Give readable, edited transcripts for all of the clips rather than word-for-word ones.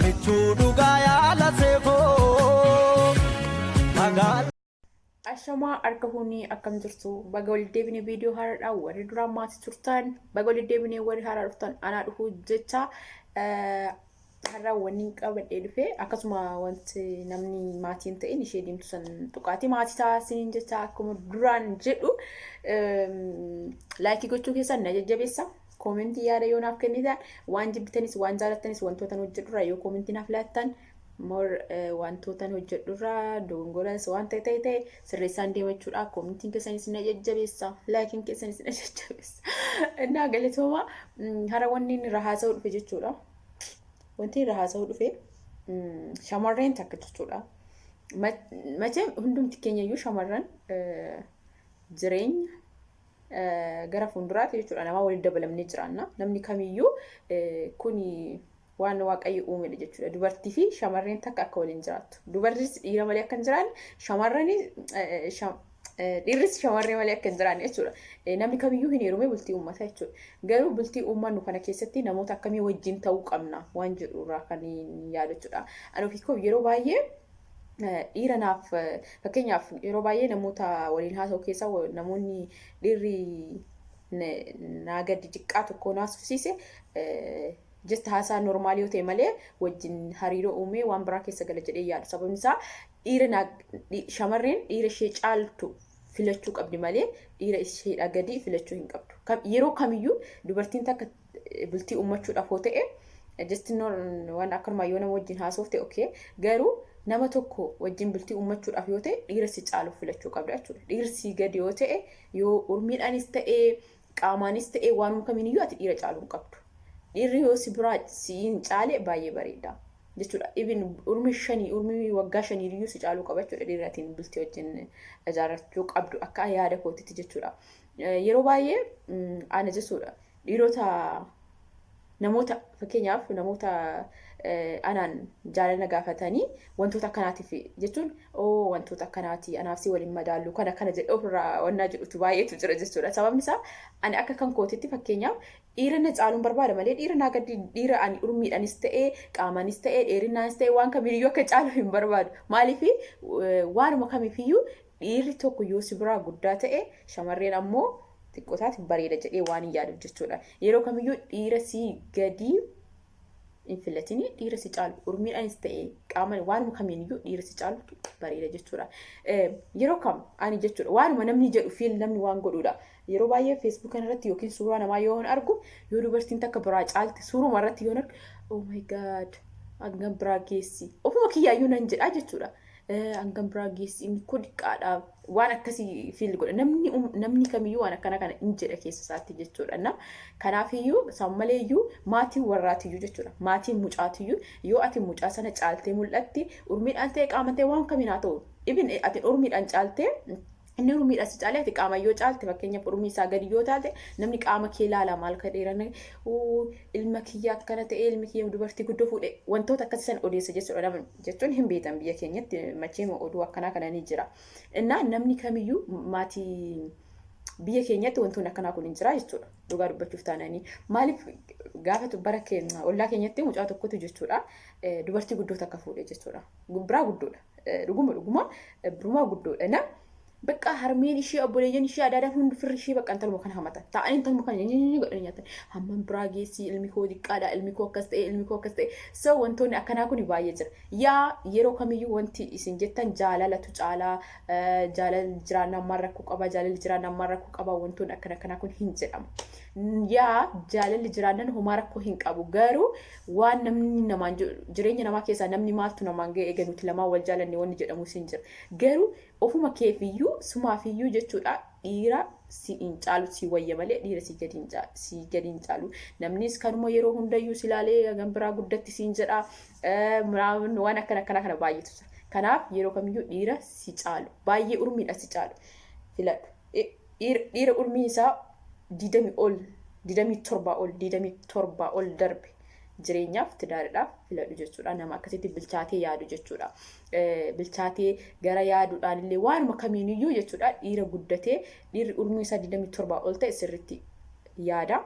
michuudugaa yaala seekoo magaa. Ashamaa arga hunii akkam jirtu baga walitti deebinee viidiyoo haaraadhaan warri duraan maatii turtan baga walitti deebinee warri haaraa dhuftan anaa dhufuu jecha har'a wanni qabadhee dhufe akkasuma wanti namni maatiin ta'in ishee deemtu san tuqaatii maatii taasisiin jecha akkuma duraan jedhu laayikii gochuu keessan na jajjabeessa. Koomentii yaada yoo naaf kennitan waan jibbitanis waan jaalattanis wantoota hojjedhurraa yoo koomentii naaf laattan wantoota hojjedhurraa dongoras waan ta'e sirreessaan deemachuudha. Koomentiin keessanis na jajjabeessa, laayikiin keessanis na jajjabeessa. Innaa galatooma hara wanni irra haasa'uu dhufe jechuudha. Wanti irra haasa'uu dhufe shamarreen takka jechuudha. Machee hundumti keenyayyuu shamarran jireenya gara fuulduraatti jechuudha nama waliin dabalamnee jiraanna. Namni kamiyyuu kuni waan waaqayyo uumedha jechuudha. Dubartii fi shamarreen takka akka waliin jiraattu. Dubarris dhiira malee akka hin jiraanne, dhiirris shamarree malee akka hin jiraanne jechuudha. Namni kamiyyuu hin heerume bultii uummata jechuudha. Garuu bultii uummannu kana keessatti namoota akkamii wajjin ta'uu qabna waan jedhurraa kan yaadu jechuudha. Ani ofii yeroo baay'ee dhiira naaf fakkeenyaaf yeroo baay'ee namoota waliin haasa'u keessa namoonni dhiirri naa gadi xiqqaa tokko naasufsiise jesta haasaa normaalii yoo ta'e malee wajjin hariiroo uumee waan biraa keessa gala jedhee yaadu. Sababni isaa shamarreen dhiira ishee caaltu filachuu qabdi malee dhiira isheedhaa gadi filachuu hin qabdu. Yeroo kamiyyuu dubartiin takka bultii uummachuudhaaf yoo ta'e waan akkanumaa yoo nama wajjin haasa'uuf ta'e okay. Garuu nama tokko wajjin bultii uummachuudhaaf yoo ta'e dhiira si caalu filachuu qabda jechuudha. Dhiirsi gadi yoo ta'e yoo urmiidhaanis ta'e qaamaanis ta'e waanuma kamiiniyyuu ati dhiira caaluu hin qabdu. Dhiirri yoo si biraa siin caale baay'ee bareeda jechuudha. Even urmii waggaa shaniiyyuu si caaluu qaba jechuudha. Dhiiratiin bultii wajjin ijaarrachuu qabdu akka yaada kootitti jechuudha. Yeroo baay'ee ana jechuudha dhiirota namoota fakkeenyaaf namoota anaan jaalala gaafatanii wantoota akkanaatiif jechuun wantoota akkanaati anaaf si waliin madaallu kana jedhe ofirraa wannaa jedhutu baay'eetu jira jechuudha. Sababni isaa ani akka kan kootitti fakkeenyaaf dhiira na caaluun barbaada malee dhiira naa gadi dhiira ani urmiidhaanis ta'e qaamaanis ta'e dheerinnaanis ta'e waan kamiiyyuu akka caalu hin barbaadu. Maaliif waanuma kamiifiyyuu dhiirri tokko yoo si biraa guddaa ta'e shamarreen ammoo xiqqootaati bareeda jedhee waan hin yaadu jechuudha. Yeroo kamiyyuu dhiira si gadi hin filatini dhiira si caalu urmiidhaanis ta'e qaamaan waanuma kamiiniyyuu dhiira si caalu bareeda jechuudha. Yeroo kam ani jechuudha waanuma namni jedhu fiil namni waan godhuudha. Yeroo baay'ee Facebook irratti yookiin suuraa namaa yoo argu yoo dubartiin takka biraa caalte suuruma irratti yoo argu oh my god hangam biraa geessi ofuma kiyyaayyuu nan jedhaa jechuudha. Hangam biraa geessi inni kun dhiqqaadha waan akkasii fiil godha. Namni kamiyyuu waan akkana kana hin jedha keessa isaatti jechuudha. Kanaafiyyuu sammaleeyyuu maatiin warraatiyyuu jechuudha. Maatiin mucaatiyyuu yoo ati mucaa sana caaltee mul'atti urmiidhaan ta'e qaama ta'e waan kamiin haa ta'u. Ibin ati urmiidhaan caaltee inni urmiidhaan si caalee ati qaama yoo caalte fakkeenyaaf urmii isaa gadi yoo taate namni qaama kee ilaala maal ka dheerana ilma kiyya akkana ta'e ilmi kiyya dubartii guddoo fuudhe wantoota akkasii san odeessa jechuudha. Jechuun hin beekan biyya keenyatti macheema oduu akkanaa kana ni jira. Innaa namni kamiyyuu maatii biyya keenyatti wantoonni akkanaa kun hin jira jechuudha. Dhugaa dubbachuuf taananii maaliif gaafa bara keenya ollaa keenyatti mucaa tokkotu jechuudha dubartii guddoo takka fuudhe jechuudha. Biraa guddoodha. Dhuguma birumaa guddoodha. Bakka harmeen ishee obboleeyyan ishee adaadaan hundi firri ishee bakka intaluma kan hamatan ta'anii intaluma kan godhanii nyaatan hamman biraa geessi ilmi koo xiqqaadha ilmi koo akkas ta'e so wantoonni akkanaa kun baay'ee jira. Yaa yeroo kamiyyuu wanti isin jettan jaalalatu caalaa jaalala jiraannaan maal rakkoo qaba jaalalli jiraannaan maal rakkoo qaba wantoonni akkanaa kun hin jedhamu. Yaa jaalalli jiraannaan homaa rakkoo hin qabu garuu waan namni namaan jireenya namaa keessaa namni maaltu namaan ga'e egaa nuti lamaan wal jaalanne wanni jedhamu sin jira. Garuu ofuma keefiyyuu sumaafiyyuu jechuudha dhiira si hin caalu si wayya malee dhiira si gadi hin caalu. Namnis kanuma yeroo hundayyuu si ilaalee hagam biraa guddatti siin jedha waan akkana kana baay'eetu jira. Kanaaf yeroo kamiyyuu dhiira si caalu baay'ee urmiidha si caalu filadhu. Dhiira urmii isaa 27 ol darbe jireenyaaf tidaaridhaaf filadhu jechuudha. Nama akkasitti bilchaatee yaadu jechuudha. Bilchaatee gara yaaduudhaan illee waanuma kamiiniyyuu jechuudha dhiira guddatee dhiirri urmii isaa 27 ol ta'e sirriitti yaada.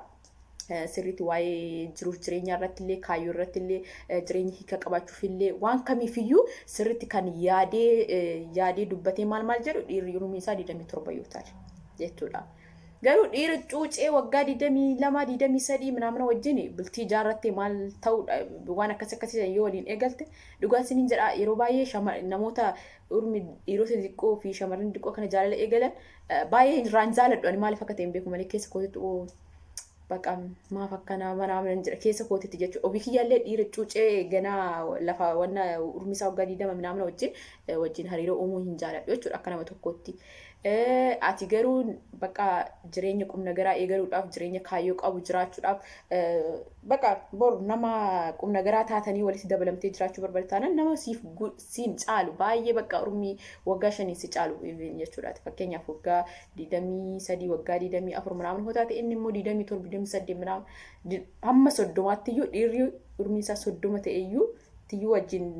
sirriitti waa'ee jiruuf jireenya irratti illee kaayyoo irratti illee jireenya hiika qabaachuuf illee waan kamiifiyyuu sirriitti kan yaadee dubbatee maal jedhu dhiirri umuriin isaa 27 yoo ta'e jechuudha. Garuu dhiira cuucee waggaa 22 23 manaamna wajjin bultii jaarrattee maal ta'uudha waan akkasii yoo waliin eegalte dhugaa isiniin jedha yeroo baay'ee namoota dhiirota xiqqoo fi shamarran xiqqoo kana jaalala eegalan baay'ee irraan jaaladhu ani maaliif akka ta'e hin beeku malee keessa kootitti bakka maaf akkana manaamna jira keessa kootitti jechuudha. Ofii kiyyaallee dhiira cuucee ganaa lafa wanna umrii isaa waggaa 20 manaamna wajjin hariiroo uumuu hin jaaladhu jechuudha akka nama tokkootti. Ati garuu bakka jireenya qubna garaa eegaluudhaaf jireenya kaayyoo qabu jiraachuudhaaf bakka bor nama qubna garaa taatanii walitti dabalamtee jiraachuu barbaadatan nama siin caalu baay'ee bakka umrii waggaa 5 si caalu jechuudha. Fakkeenyaaf waggaa 23 waggaa 24 manaamna hoo taate inni immoo 27 28 manaamna hamma 30 iyyuu dhiirri umrii isaa 30 ta'e iyyuu tiyyuu wajjin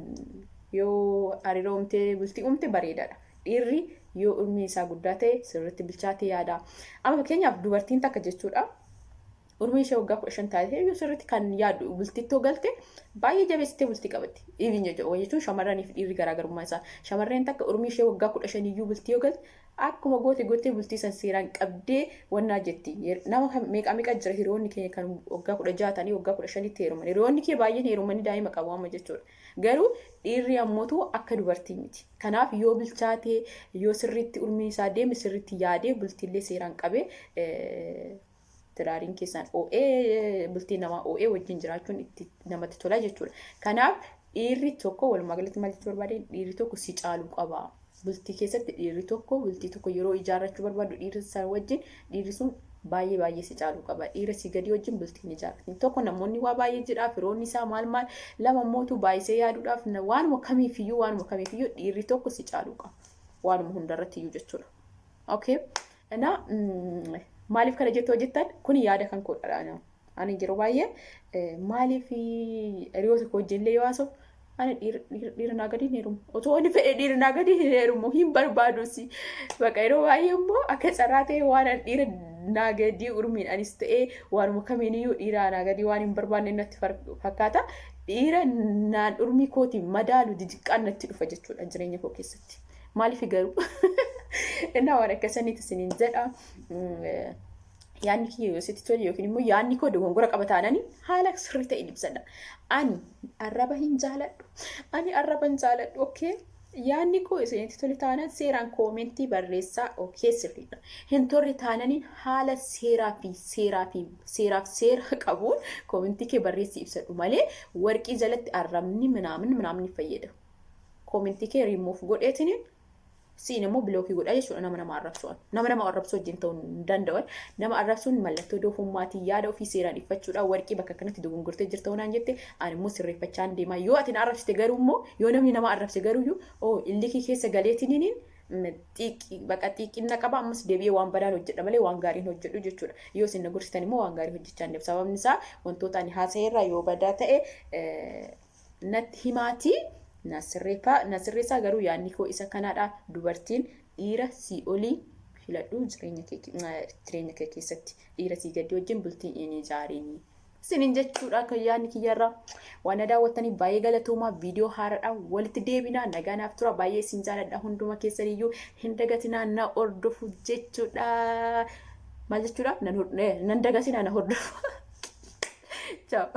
yoo hariiroo uumtee bultii uumte bareedaadha. Dhiirri yoo umrii isaa guddaa ta'e sirriitti bilchaatee yaada. Amma fakkeenyaaf dubartiin takka jechuudha. Umrii ishee waggaa 15 taatee yoo sirriitti kan yaadu bultiittoo galte baay'ee jabeessitee bultii qabatti. Dhiirri jechuun shamarranii fi dhiirri garaagarummaa isaa. Shamarreen takka umrii ishee waggaa 15 iyyuu bultii yoo galte akkuma gootee bultii san seeraan qabdee wannaa jetti. Nama meeqa jira hiriyoonni keenya kan waggaa 16 ta'anii waggaa 15tti heeruman. Hiriyoonni kee baay'een heerumanii daa'ima qabu amma jechuudha. Garuu dhiirri ammootu akka dubartii miti. Kanaaf yoo bilchaatee yoo sirriitti umrii isaa deeme sirriitti yaadee bultiillee seeraan qabee tiraariin keessaan bultii namaa wajjin jiraachuun itti namatti tola jechuudha. Kanaaf dhiirri tokko walumaa galatti maal jechuu barbaade dhiirri tokko si caaluu qaba. Bultii keessatti dhiirri tokko bultii tokko yeroo ijaarrachuu barbaadu dhiirri isaa wajjin dhiirri sun baay'ee si caaluu qaba. Dhiira si gadi wajjin bultiin ijaarratan. Tokko namoonni waa baay'ee jedhaaf firoonni isaa maal lama mootu baay'isee yaaduudhaaf waanuma kamiifiyyuu dhiirri tokko si caaluu qaba. Waanuma hundarratti iyyuu jechuudha. Okay. Maaliif kana jettan kun yaada kan koodha. Ani yeroo baay'ee maaliif hiriyoota koo wajjin illee yoo haasa'u ani dhiira naa gadi hin heerumu. Otoo inni fedhe dhiira naa gadi hin heerumu hin barbaadus. Bakka yeroo baay'ee immoo akka carraa ta'e waan dhiira naa gadi umriin anis ta'ee waanuma kamiiniyyuu dhiira naa gadi waan hin barbaanne natti fakkaata. Dhiira naan umrii kootiin madaalu didiqqaan natti dhufa jechuudha jireenya koo keessatti. Maaliif garuu innaa waan akkasanitti isiniin jedha. Yaanni kiyya yoo sitti tole yookiin immoo yaanni koo dogongora qaba taanani haala sirrii ta'e ibsadha. Ani arraba hin jaaladhu. Okay. Yaanni koo isinitti tole taanaan seeraan koomentii barreessaa sirriidha. Hin torre taananii haala seera qabuun koomentii kee barreessi ibsadhu malee warqii jalatti arrabni minaamin fayyada. Koomentii kee rimuuf godheetiniin siin immoo bilookii godhaa jechuudha nama arrabsuun. Nama arrabsuu wajjin ta'uu hin danda'an. Nama arrabsuun mallattoo doofummaatii yaada ofii seeraan ibfachuudhaan warqii bakka kanatti dogongortee jirta honaan jette ani immoo sirreeffachaa hin deemaa. Yoo ati na arrabsite garuu immoo yoo namni nama arrabse garuu illikii keessa galeetiniin xiqqinna qaba ammas deebi'ee waan badaan hojjedha malee waan gaariin hojjedhu jechuudha. Yoo isin na gorsitan immoo waan gaarii hojjechaa hin deemu. Sababni isaa wantoota ani haasa'eerraa yoo badaa ta'e natti himaatii. Nasirreessaa garuu yaadni koo isa kanaadha. Dubartiin dhiira si olii filadhu jireenya kee keessatti dhiira si gadi wajjin bultii hin ijaarini. Isiniin jechuudha kan yaadni kiyyarraa waan daawwattaniif baay'ee galatoomaa. Viidiyoo haaraadhaan walitti deebinaa nagaanaaf tura. Baay'ee isin jaaladha hunduma keessaniyyuu hin dagatinaa na hordofu jechuudha. Maal jechuudha? Nan dagatinaa na hordofu. Ciao.